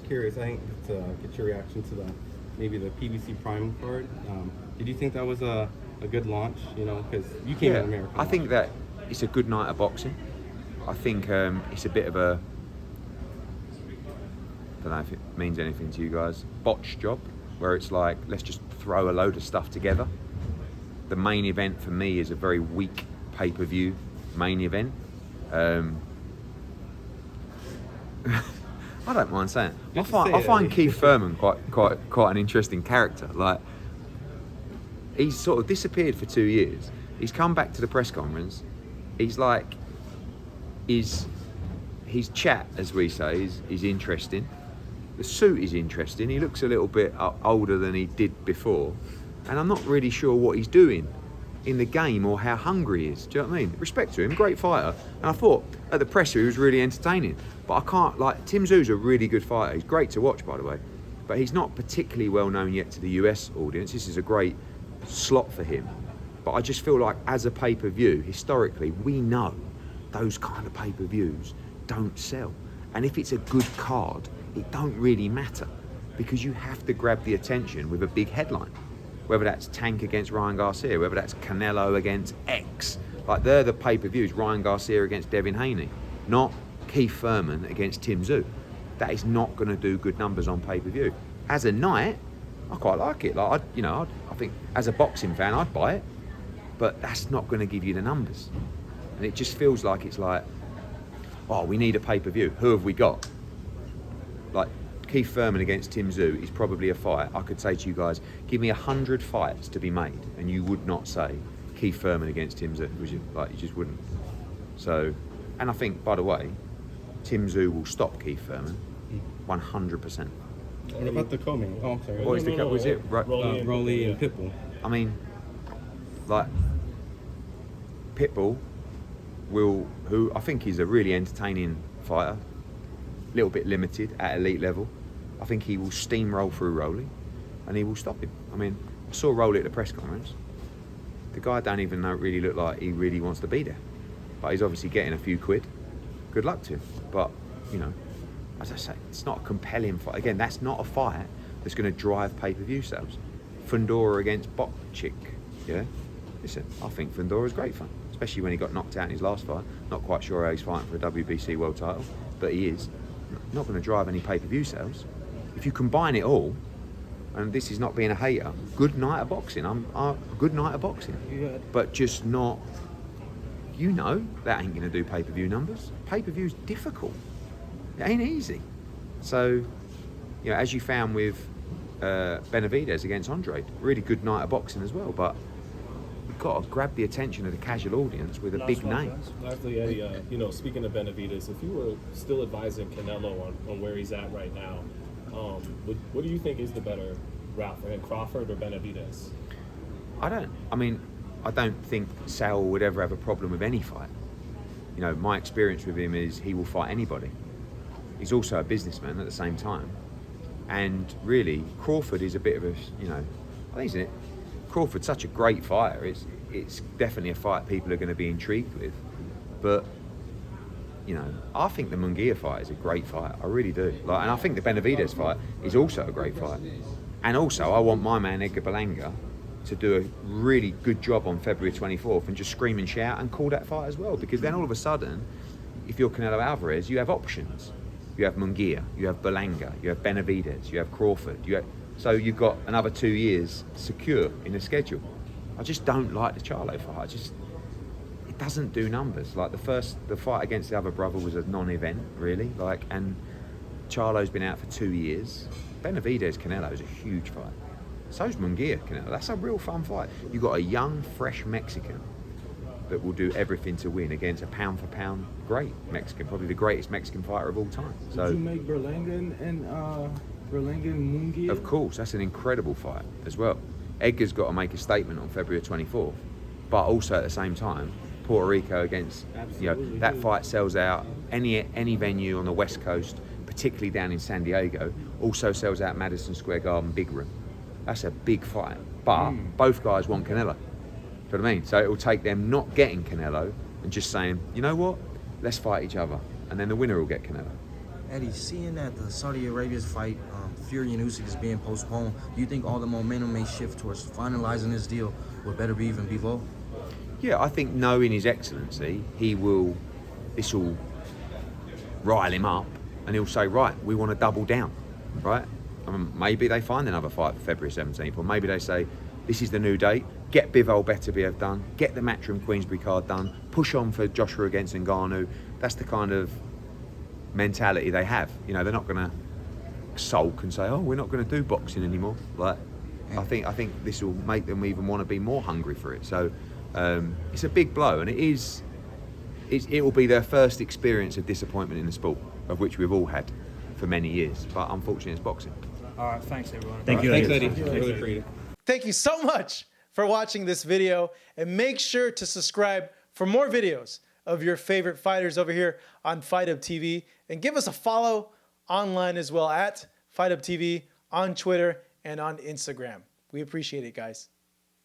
curious. I think to get your reaction to maybe the PBC Prime card. Did you think that was a good launch? You know, because you came in America. I think that it's a good night of boxing. I think it's a bit of a, I don't know if it means anything to you guys, botch job, where it's like, let's just throw a load of stuff together. The main event for me is a very weak pay-per-view main event. I don't mind saying it. I find Keith Thurman quite an interesting character. Like, he's sort of disappeared for 2 years. He's come back to the press conference. He's like, his chat, as we say, is interesting. The suit is interesting. He looks a little bit older than he did before. And I'm not really sure what he's doing in the game or how hungry he is. Do you know what I mean? Respect to him, great fighter. And I thought at the presser he was really entertaining. But I can't, like, Tszyu's a really good fighter. He's great to watch, by the way. But he's not particularly well known yet to the US audience. This is a great slot for him. But I just feel like as a pay-per-view, historically, we know those kind of pay-per-views don't sell. And if it's a good card, it don't really matter because you have to grab the attention with a big headline. Whether that's Tank against Ryan Garcia, whether that's Canelo against X. Like, they're the pay-per-views, Ryan Garcia against Devin Haney, not Keith Thurman against Tszyu. That is not going to do good numbers on pay-per-view. As a night, I quite like it. Like, I think as a boxing fan, I'd buy it, but that's not going to give you the numbers. And it just feels like it's like, oh, we need a pay-per-view. Who have we got? Like, Keith Thurman against Tszyu is probably a fight. I could say to you guys, give me 100 fights to be made, and you would not say Keith Thurman against Tszyu, would you? Like, you just wouldn't. So, and I think, by the way, Tszyu will stop Keith Thurman, 100%. What about the co-main? Oh, I'm sorry. What is the co? Was it Rolly and Pitbull? I mean, like, Pitbull who I think is a really entertaining fighter, a little bit limited at elite level. I think he will steamroll through Rolly and he will stop him. I mean, I saw Rolly at the press conference. The guy don't even really look like he really wants to be there. But he's obviously getting a few quid. Good luck to him. But, you know, as I say, it's not a compelling fight. Again, that's not a fight that's going to drive pay-per-view sales. Fundora against Botchik, yeah? Listen, I think Fundora's great fun, especially when he got knocked out in his last fight. Not quite sure how he's fighting for a WBC world title, but he is. Not going to drive any pay-per-view sales. If you combine it all, and this is not being a hater, good night of boxing. Good night of boxing. Yeah. But just not, you know, that ain't going to do pay-per-view numbers. Pay-per-view's difficult. It ain't easy. So, you know, as you found with Benavidez against Andre, really good night of boxing as well. But you've got to grab the attention of the casual audience with a big name. Lastly, Eddie, you know, speaking of Benavidez, if you were still advising Canelo on where he's at right now, what do you think is the better route for him, Crawford or Benavidez? I don't think Sal would ever have a problem with any fight. You know, my experience with him is he will fight anybody. He's also a businessman at the same time. And really, Crawford is a bit of a, you know, I think Crawford's such a great fighter. It's definitely a fight people are going to be intrigued with. But, you know, I think the Munguia fight is a great fight. I really do. Like, and I think the Benavidez fight is also a great fight. And also, I want my man Edgar Berlanga to do a really good job on February 24th and just scream and shout and call that fight as well. Because then all of a sudden, if you're Canelo Alvarez, you have options. You have Munguia, you have Berlanga, you have Benavidez, you have Crawford. So you've got another 2 years secure in the schedule. I just don't like the Charlo fight. It doesn't do numbers. Like the fight against the other brother was a non-event, really. Like, and Charlo's been out for 2 years. Benavidez Canelo is a huge fight. So's Munguia Canelo. That's a real fun fight. You've got a young, fresh Mexican that will do everything to win against a pound-for-pound great Mexican, probably the greatest Mexican fighter of all time. So, did you make Berlanga and Munguia? Of course, that's an incredible fight as well. Edgar's got to make a statement on February 24th, but also at the same time, Puerto Rico against, you know, that fight sells out any venue on the West Coast, particularly down in San Diego, also sells out Madison Square Garden big room. That's a big fight, but both guys want Canelo. Do you know what I mean? So it will take them not getting Canelo and just saying, you know what, let's fight each other, and then the winner will get Canelo. Eddie, seeing that the Saudi Arabia's fight, Fury and Usyk, is being postponed, do you think all the momentum may shift towards finalizing this deal with Better Beef and Bivol? Yeah, I think knowing His Excellency, this will rile him up, and he'll say, right, we want to double down, right? I mean, maybe they find another fight for February 17th, or maybe they say, this is the new date, get Bivol Beterbiev done, get the Matchroom Queensbury card done, push on for Joshua against Ngannou. That's the kind of mentality they have. You know, they're not going to sulk and say, oh, we're not going to do boxing anymore. Like, I think this will make them even want to be more hungry for it. So it's a big blow, and it will be their first experience of disappointment in the sport, of which we've all had for many years. But unfortunately, it's boxing. All right, thanks everyone. Thank you. Thanks, Eddie. Really appreciate it. Thank you so much for watching this video, and make sure to subscribe for more videos of your favorite fighters over here on Fight Up TV, and give us a follow online as well at Fight Up TV on Twitter and on Instagram. We appreciate it, guys.